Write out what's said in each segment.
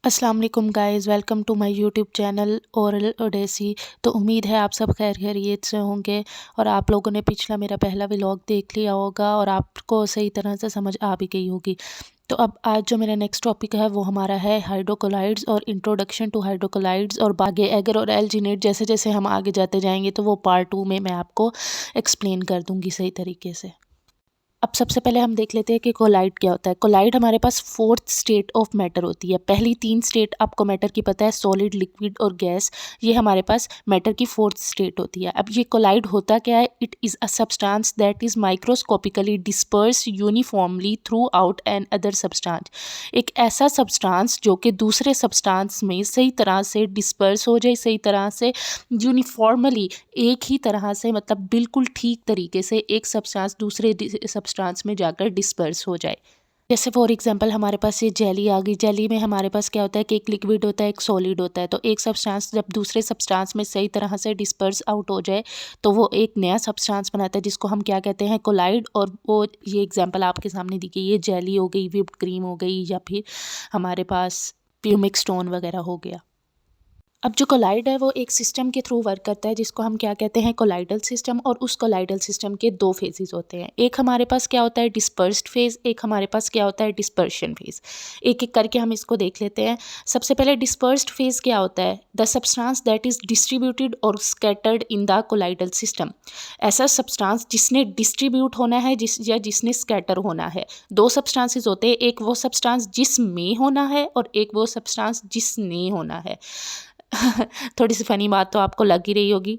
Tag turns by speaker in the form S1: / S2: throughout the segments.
S1: अस्सलाम वालेकुम guys, welcome to my YouTube channel oral odyssey. तो उम्मीद है आप सब खैरियत से होंगे और आप लोगों ने पिछला मेरा पहला व्लॉग देख लिया होगा और आपको सही तरह से समझ आ भी गई होगी। तो अब आज जो मेरा नेक्स्ट टॉपिक है वो हमारा है हाइड्रोकोलाइड्स और इंट्रोडक्शन टू हाइड्रोकोलाइड्स, और आगे एगर और एल्जिनेट जैसे जैसे हम आगे जाते जाएंगे तो वो पार्ट 2 में मैं आपको एक्सप्लेन कर दूँगी सही तरीके से। अब सबसे पहले हम देख लेते हैं कि कोलाइड क्या होता है। कोलाइड हमारे पास फोर्थ स्टेट ऑफ मैटर होती है। पहली 3 स्टेट आपको मैटर की पता है, सॉलिड, लिक्विड और गैस। ये हमारे पास मैटर की फोर्थ स्टेट होती है। अब ये कोलाइड होता क्या है? It is a substance that is microscopically disperse uniformly throughout another substance. एक ऐसा सब्सटेंस जो कि दूसरे सब्सटेंस में सही तरह से डिस्पर्स हो जाए, सही तरह से यूनिफॉर्मली एक ही तरह से, मतलब बिल्कुल ठीक तरीके से एक सब्सटेंस दूसरे सब्सटेंस में जाकर डिस्पर्स हो जाए। जैसे फॉर एग्जांपल हमारे पास ये जेली आ गई। जेली में हमारे पास क्या होता है कि एक लिक्विड होता है, एक सॉलिड होता है। तो एक सब्सटेंस जब दूसरे सब्सटेंस में सही तरह से डिस्पर्स आउट हो जाए तो वो एक नया सब्सटेंस बनाता है जिसको हम क्या कहते हैं? कोलाइड। और वो ये एग्जांपल आपके सामने दी गई, ये जेली हो गई, व्हिप्ड क्रीम हो गई, या फिर हमारे पास प्यूमिक स्टोन वगैरह हो गया। अब जो कोलाइड है वो एक सिस्टम के थ्रू वर्क करता है जिसको हम क्या कहते हैं? Colloidal system. और उस कोलाइडल सिस्टम के 2 फेजेस होते हैं। एक हमारे पास क्या होता है? Dispersed phase. एक हमारे पास क्या होता है? Dispersion phase. एक एक करके हम इसको देख लेते हैं। सबसे पहले डिस्पर्स्ड फेज क्या होता है? The substance that is distributed और scattered in the colloidal system. ऐसा सब्सटेंस जिसने डिस्ट्रीब्यूट होना है जिसने स्कैटर होना है। 2 सब्सटेंसेस होते हैं, एक वो सब्सटेंस जिसमें होना है और एक वो सब्सटेंस जिसने होना है। थोड़ी सी फ़नी बात तो आपको लग ही रही होगी।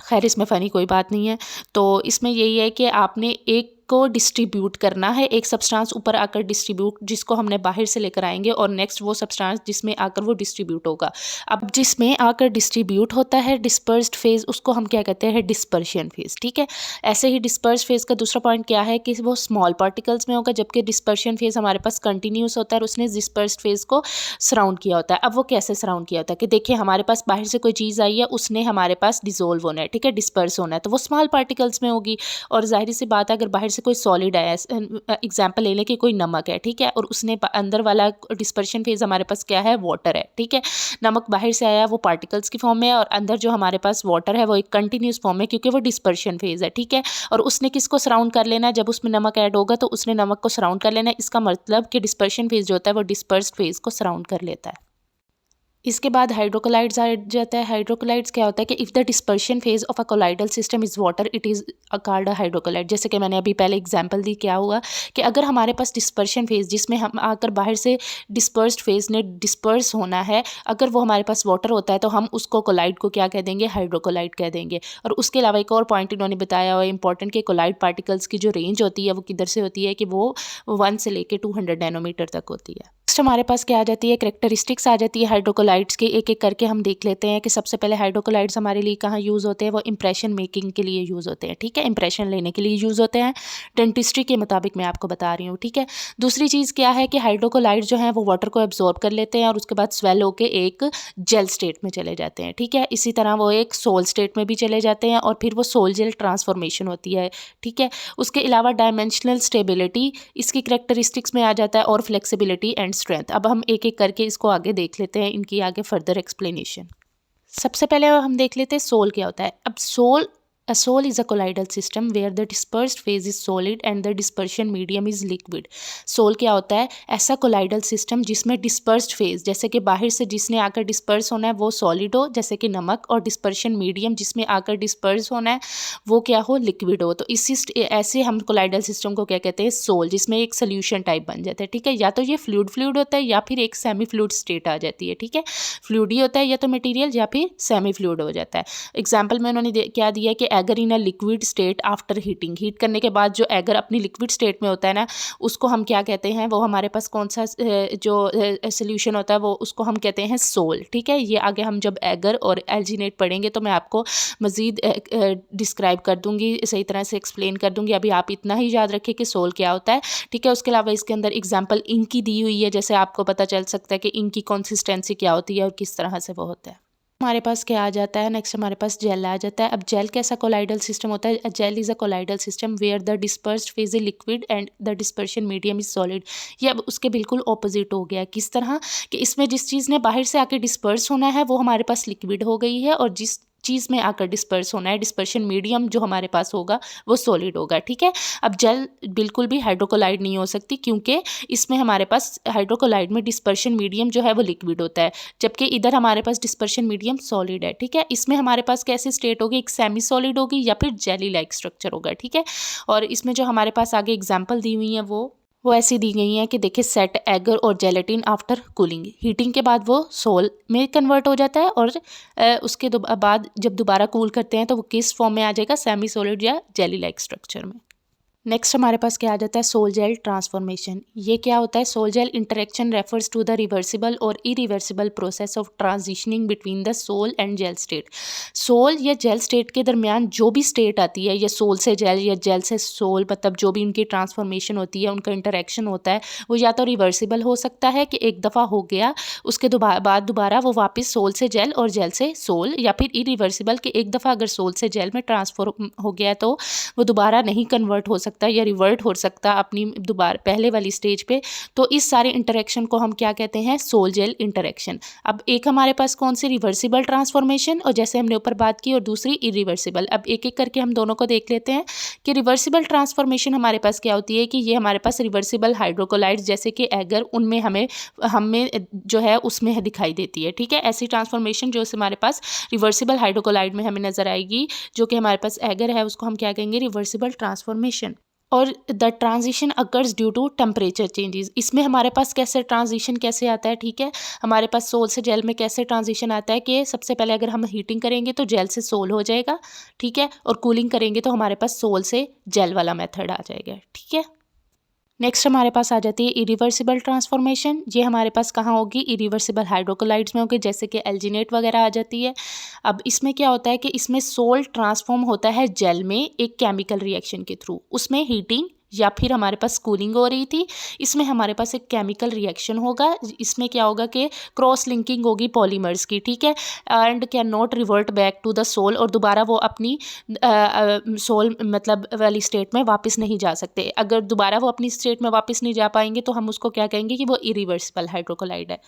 S1: खैर, इसमें फ़नी कोई बात नहीं है। तो इसमें यही है कि आपने एक को डिस्ट्रीब्यूट करना है, एक सब्सटेंस ऊपर आकर डिस्ट्रीब्यूट, जिसको हमने बाहर से लेकर आएंगे, और नेक्स्ट वो सब्सटेंस जिसमें आकर वो डिस्ट्रीब्यूट होगा। अब जिसमें आकर डिस्ट्रीब्यूट होता है डिस्पर्स्ड फेज, उसको हम क्या कहते हैं? Dispersion phase. ठीक है। ऐसे ही डिस्पर्स फेज का दूसरा पॉइंट क्या है कि वो स्मॉल पार्टिकल्स में होगा, जबकि डिस्पर्शन फेज हमारे पास कंटिन्यूस होता है और उसने डिस्पर्स्ड फेज को सराउंड किया होता है। अब वो कैसे सराउंड किया होता है कि देखिए, हमारे पास बाहर से कोई चीज़ आई है, उसने हमारे पास डिजोल्व होना है, ठीक है, डिस्पर्स होना है, तो वो स्मॉल पार्टिकल्स में होगी। और जाहिर सी बात है, अगर बाहर से कोई सॉलिड आया, एग्जाम्पल ले लें कि कोई नमक है, ठीक है, और उसने अंदर वाला डिस्पर्शन फेज हमारे पास क्या है? वाटर है। ठीक है। नमक बाहर से आया, वो पार्टिकल्स की फॉर्म में है, और अंदर जो हमारे पास वाटर है वो एक कंटिन्यूस फॉर्म में, क्योंकि वो डिस्पर्शन फेज है। ठीक है। और उसने किसको सराउंड कर लेना है? जब उसमें नमक ऐड होगा तो उसने नमक को सराउंड कर लेना है। इसका मतलब कि डिस्पर्शन फेज जो होता है वो डिस्पर्स्ड फेज को सराउंड कर लेता है। इसके बाद हाइड्रोकोलाइड्स आ जाता है। हाइड्रोकोलाइड्स क्या होता है कि if the dispersion phase of a colloidal system is water, it is called a hydrocolloid. जैसे कि मैंने अभी पहले एग्जांपल दी, क्या हुआ कि अगर हमारे पास डिस्पर्शन फेज जिसमें हम आकर बाहर से डिस्पर्स्ड फेज ने डिस्पर्स होना है, अगर वो हमारे पास वाटर होता है तो हम उसको कोलाइड को क्या कह देंगे? हाइड्रोकोलाइड कह देंगे। और उसके अलावा एक और पॉइंट इन्होंने बताया हुआ इंपॉर्टेंट कि कोलाइड पार्टिकल्स की जो रेंज होती है वो किधर से होती है कि वो 1 से लेकर 200 नैनोमीटर तक होती है। नेक्स्ट हमारे पास क्या आ जाती है? कैरेक्टरिस्टिक्स आ जाती है हाइड्रोकोलाइड्स की। एक एक करके हम देख लेते हैं कि सबसे पहले हाइड्रोकोलाइड्स हमारे लिए कहाँ यूज़ होते हैं? वो इंप्रेशन मेकिंग के लिए यूज़ होते हैं। ठीक है, इंप्रेशन लेने के लिए यूज़ होते हैं। डेंटिस्ट्री के मुताबिक मैं आपको बता रही हूँ। ठीक है। दूसरी चीज़ क्या है कि हाइड्रोकोलाइड्स जो हैं वो वाटर को एब्जॉर्ब कर लेते हैं और उसके बाद स्वेल होकर एक जेल स्टेट में चले जाते हैं। ठीक है। इसी तरह वो एक सोल स्टेट में भी चले जाते हैं और फिर वो सोल जेल ट्रांसफॉर्मेशन होती है। ठीक है। उसके अलावा डायमेंशनल स्टेबिलिटी इसकी करेक्टरिस्टिक्स में आ जाता है, और फ्लेक्सिबिलिटी एंड स्ट्रेंथ। अब हम एक एक करके इसको आगे देख लेते हैं, इनकी आगे फर्दर एक्सप्लेनेशन। सबसे पहले हम देख लेते हैं सोल क्या होता है। अब soul, a soul is a colloidal system where the dispersed phase is solid and the dispersion medium is liquid. Sol क्या होता है? ऐसा कोलाइडल सिस्टम जिसमें डिस्पर्स्ड फेज, जैसे कि बाहर से जिसने आकर डिस्पर्स होना है वो सॉलिड हो, जैसे कि नमक, और डिस्पर्शन मीडियम जिसमें आकर डिस्पर्स होना है वो क्या हो? लिक्विड हो। तो इसी ऐसे हम कोलाइडल सिस्टम को क्या कहते हैं? सोल, जिसमें एक सोल्यूशन टाइप बन जाता है। ठीक है। या तो ये फ्लूइड होता है या फिर एक सेमी फ्लूइड स्टेट आ जाती है। ठीक है। फ्लूइड ही होता है या तो मटेरियल, या फिर सेमी फ्लूइड हो जाता है। एग्जाम्पल में उन्होंने क्या दिया कि agar in a liquid state after heating, heat करने के बाद जो एगर अपनी लिक्विड स्टेट में होता है ना, उसको हम क्या कहते हैं? वो हमारे पास कौन सा जो सोल्यूशन होता है वो उसको हम कहते हैं सोल। ठीक है। ये आगे हम जब एगर और एल्जिनेट पढ़ेंगे तो मैं आपको मज़ीद डिस्क्राइब कर दूंगी, सही तरह से एक्सप्लेन कर दूंगी। अभी आप इतना ही याद रखें कि सोल क्या होता है। ठीक है। उसके अलावा इसके अंदर एग्जाम्पल इंक की दी हुई है, जैसे आपको पता चल सकता है कि इंक की कंसिस्टेंसी क्या होती है और किस तरह से वो होता है। हमारे पास क्या आ जाता है, नेक्स्ट हमारे पास जेल आ जाता है। अब जेल कैसा कोलाइडल सिस्टम होता है? Gel is a colloidal system where the dispersed phase is liquid and the dispersion medium is solid. ये अब उसके बिल्कुल ऑपोजिट हो गया। किस तरह कि इसमें जिस चीज़ ने बाहर से आके डिस्पर्स होना है वो हमारे पास लिक्विड हो गई है, और जिस चीज़ में आकर डिस्पर्स होना है, डिस्पर्शन मीडियम जो हमारे पास होगा वो सॉलिड होगा। ठीक है, अब जेल बिल्कुल भी हाइड्रोकोलाइड नहीं हो सकती, क्योंकि इसमें हमारे पास हाइड्रोकोलाइड में डिस्पर्शन मीडियम जो है वो लिक्विड होता है, जबकि इधर हमारे पास डिस्पर्शन मीडियम सॉलिड है। ठीक है, इसमें हमारे पास कैसे स्टेट होगी? एक सेमी सॉलिड होगी या फिर जेली लाइक स्ट्रक्चर होगा। ठीक है, और इसमें जो हमारे पास आगे एग्जाम्पल दी हुई है वो ऐसी दी गई हैं कि देखिए, सेट एगर और जेलेटिन आफ्टर कूलिंग, हीटिंग के बाद वो सोल में कन्वर्ट हो जाता है, और उसके बाद जब दोबारा कूल करते हैं तो वो किस फॉर्म में आ जाएगा? सेमी सॉलिड या जेली लाइक स्ट्रक्चर में। नेक्स्ट हमारे पास क्या आ जाता है? Sol gel transformation. ये क्या होता है? Sol gel interaction refers to the reversible और irreversible process of transitioning between the sol and gel state. Sol या जेल स्टेट के दरमियान जो भी स्टेट आती है, या सोल से जेल या जेल से सोल, मतलब जो भी उनकी ट्रांसफॉर्मेशन होती है, उनका इंटरेक्शन होता है, वो या तो रिवर्सिबल हो सकता है कि एक दफ़ा हो गया, उसके बाद दोबारा वो वापस सोल से जेल और जेल से सोल, या फिर इरिवर्सिबल कि एक दफ़ा अगर सोल से जेल में ट्रांसफॉर्म हो गया तो वो दोबारा नहीं कन्वर्ट हो सकता या रिवर्ट हो सकता अपनी दोबारा पहले वाली स्टेज पे। तो इस सारे इंटरेक्शन को हम क्या कहते हैं? Soul gel interaction. अब एक हमारे पास कौन सी? रिवर्सिबल ट्रांसफॉर्मेशन, और जैसे हमने ऊपर बात की, और दूसरी इरिवर्सिबल। अब एक एक करके हम दोनों को देख लेते हैं कि रिवर्सिबल ट्रांसफॉर्मेशन हमारे पास क्या होती है कि ये हमारे पास रिवर्सिबल हाइड्रोकोलाइड्स जैसे कि एगर, उनमें हमें जो है उसमें दिखाई देती है। ठीक है, ऐसी ट्रांसफॉर्मेशन जो हमारे पास रिवर्सिबल हाइड्रोकोलाइड में हमें नजर आएगी, जो कि हमारे पास एगर है, उसको हम क्या कहेंगे? Reversible transformation. और the transition occurs due to temperature changes. इसमें हमारे पास कैसे ट्रांजिशन कैसे आता है? ठीक है, हमारे पास सोल से जेल में कैसे ट्रांजिशन आता है कि सबसे पहले अगर हम हीटिंग करेंगे तो जेल से सोल हो जाएगा। ठीक है, और कूलिंग करेंगे तो हमारे पास सोल से जेल वाला मेथड आ जाएगा। ठीक है, नेक्स्ट हमारे पास आ जाती है इरिवर्सिबल ट्रांसफॉर्मेशन। ये हमारे पास कहाँ होगी? इरिवर्सिबल हाइड्रोकोलाइड्स में होगी, जैसे कि एल्जिनेट वगैरह आ जाती है। अब इसमें क्या होता है कि इसमें सोल ट्रांसफॉर्म होता है जेल में एक केमिकल रिएक्शन के थ्रू। उसमें हीटिंग या फिर हमारे पास कूलिंग हो रही थी, इसमें हमारे पास एक केमिकल रिएक्शन होगा। इसमें क्या होगा कि क्रॉस लिंकिंग होगी पॉलीमर्स की। ठीक है, and can not revert back to the sol, और दोबारा वो अपनी सोल मतलब वाली स्टेट में वापस नहीं जा सकते। अगर दोबारा वो अपनी स्टेट में वापस नहीं जा पाएंगे तो हम उसको क्या कहेंगे कि वो इरिवर्सिबल हाइड्रोकोलाइड है।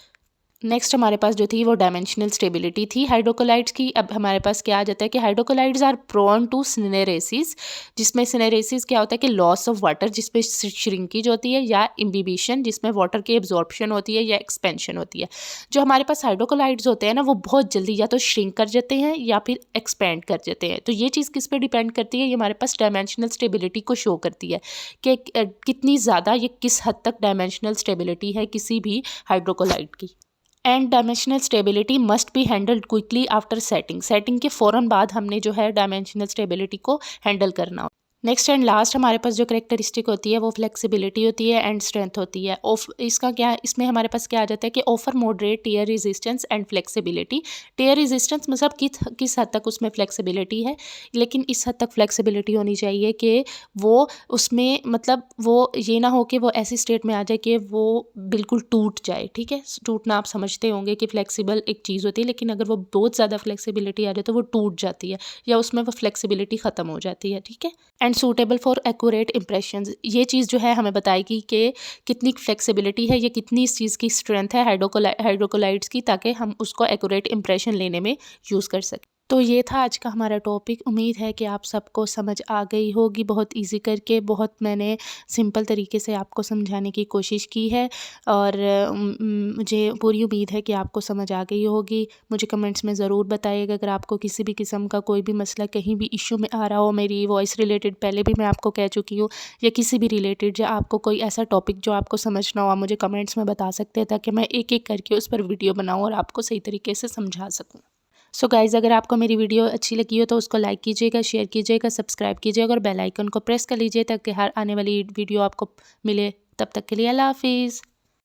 S1: नेक्स्ट हमारे पास जो थी वो डायमेंशनल स्टेबिलिटी थी हाइड्रोकोलाइड्स की। अब हमारे पास क्या आ जाता है कि हाइड्रोकोलाइड्स आर प्रोन टू सिनेरेसिस, जिसमें सिनेरेसिस क्या होता है कि लॉस ऑफ वाटर, जिसमें श्रिंकेज होती है, या इम्बिबिशन, जिसमें वाटर की एब्जॉर्प्शन होती है या एक्सपेंशन होती है। जो हमारे पास हाइड्रोकोलाइड्स होते हैं ना, वो बहुत जल्दी या तो श्रिंक कर जाते हैं या फिर एक्सपेंड कर जाते हैं। तो ये चीज़ किस पे डिपेंड करती है? ये हमारे पास डायमेंशनल स्टेबिलिटी को शो करती है कि कितनी ज़्यादा, ये किस हद तक डायमेंशनल स्टेबिलिटी है किसी भी हाइड्रोकोलाइड की। And dimensional stability must be handled quickly after setting के फ़ौरन बाद हमने जो है डायमेंशनल स्टेबिलिटी को हैंडल करना। नेक्स्ट एंड लास्ट हमारे पास जो करेक्टरिस्टिक होती है वो फ्लेक्सिबिलिटी होती है एंड स्ट्रेंथ होती है। इसका क्या, इसमें हमारे पास क्या आ जाता है कि offer moderate tear resistance and flexibility. Tear resistance मतलब किस हद तक उसमें फ्लेक्सिबिलिटी है, लेकिन इस हद तक फ्लेक्सिबिलिटी होनी चाहिए कि वो उसमें मतलब वो ये ना हो कि वो ऐसी स्टेट में आ जाए कि वो बिल्कुल टूट जाए। ठीक है, टूटना आप समझते होंगे कि फ्लेक्सिबल एक चीज़ होती है, लेकिन अगर वो बहुत ज़्यादा फ्लेक्सिबिलिटी आ जाए तो वो टूट जाती है या उसमें वो फ्लेक्सिबिलिटी ख़त्म हो जाती है। ठीक है, and suitable for accurate impressions. ये चीज़ जो है हमें बताएगी कि कितनी फ्लेक्सिबिलिटी है या कितनी इस चीज़ की स्ट्रेंथ है हाइड्रोकोलाइड्स की, ताकि हम उसको एक्यूरेट इंप्रेशन लेने में यूज़ कर सकें। तो ये था आज का हमारा टॉपिक। उम्मीद है कि आप सबको समझ आ गई होगी। बहुत इजी करके, बहुत मैंने सिंपल तरीके से आपको समझाने की कोशिश की है, और मुझे पूरी उम्मीद है कि आपको समझ आ गई होगी। मुझे कमेंट्स में ज़रूर बताइएगा अगर आपको किसी भी किस्म का कोई भी मसला, कहीं भी इशू में आ रहा हो, मेरी वॉइस रिलेटेड पहले भी मैं आपको कह चुकी हूँ, या किसी भी रिलेटेड, या आपको कोई ऐसा टॉपिक जो आपको समझना हो, मुझे कमेंट्स में बता सकते हैं, ताकि मैं एक एक करके उस पर वीडियो बनाऊँ और आपको सही तरीके से समझा सकूँ। सो गाइज़, अगर आपको मेरी वीडियो अच्छी लगी हो तो उसको लाइक कीजिएगा, शेयर कीजिएगा, सब्सक्राइब कीजिएगा और बेल आइकन को प्रेस कर लीजिए ताकि हर आने वाली वीडियो आपको मिले। तब तक के लिए अल्लाह हाफिज़।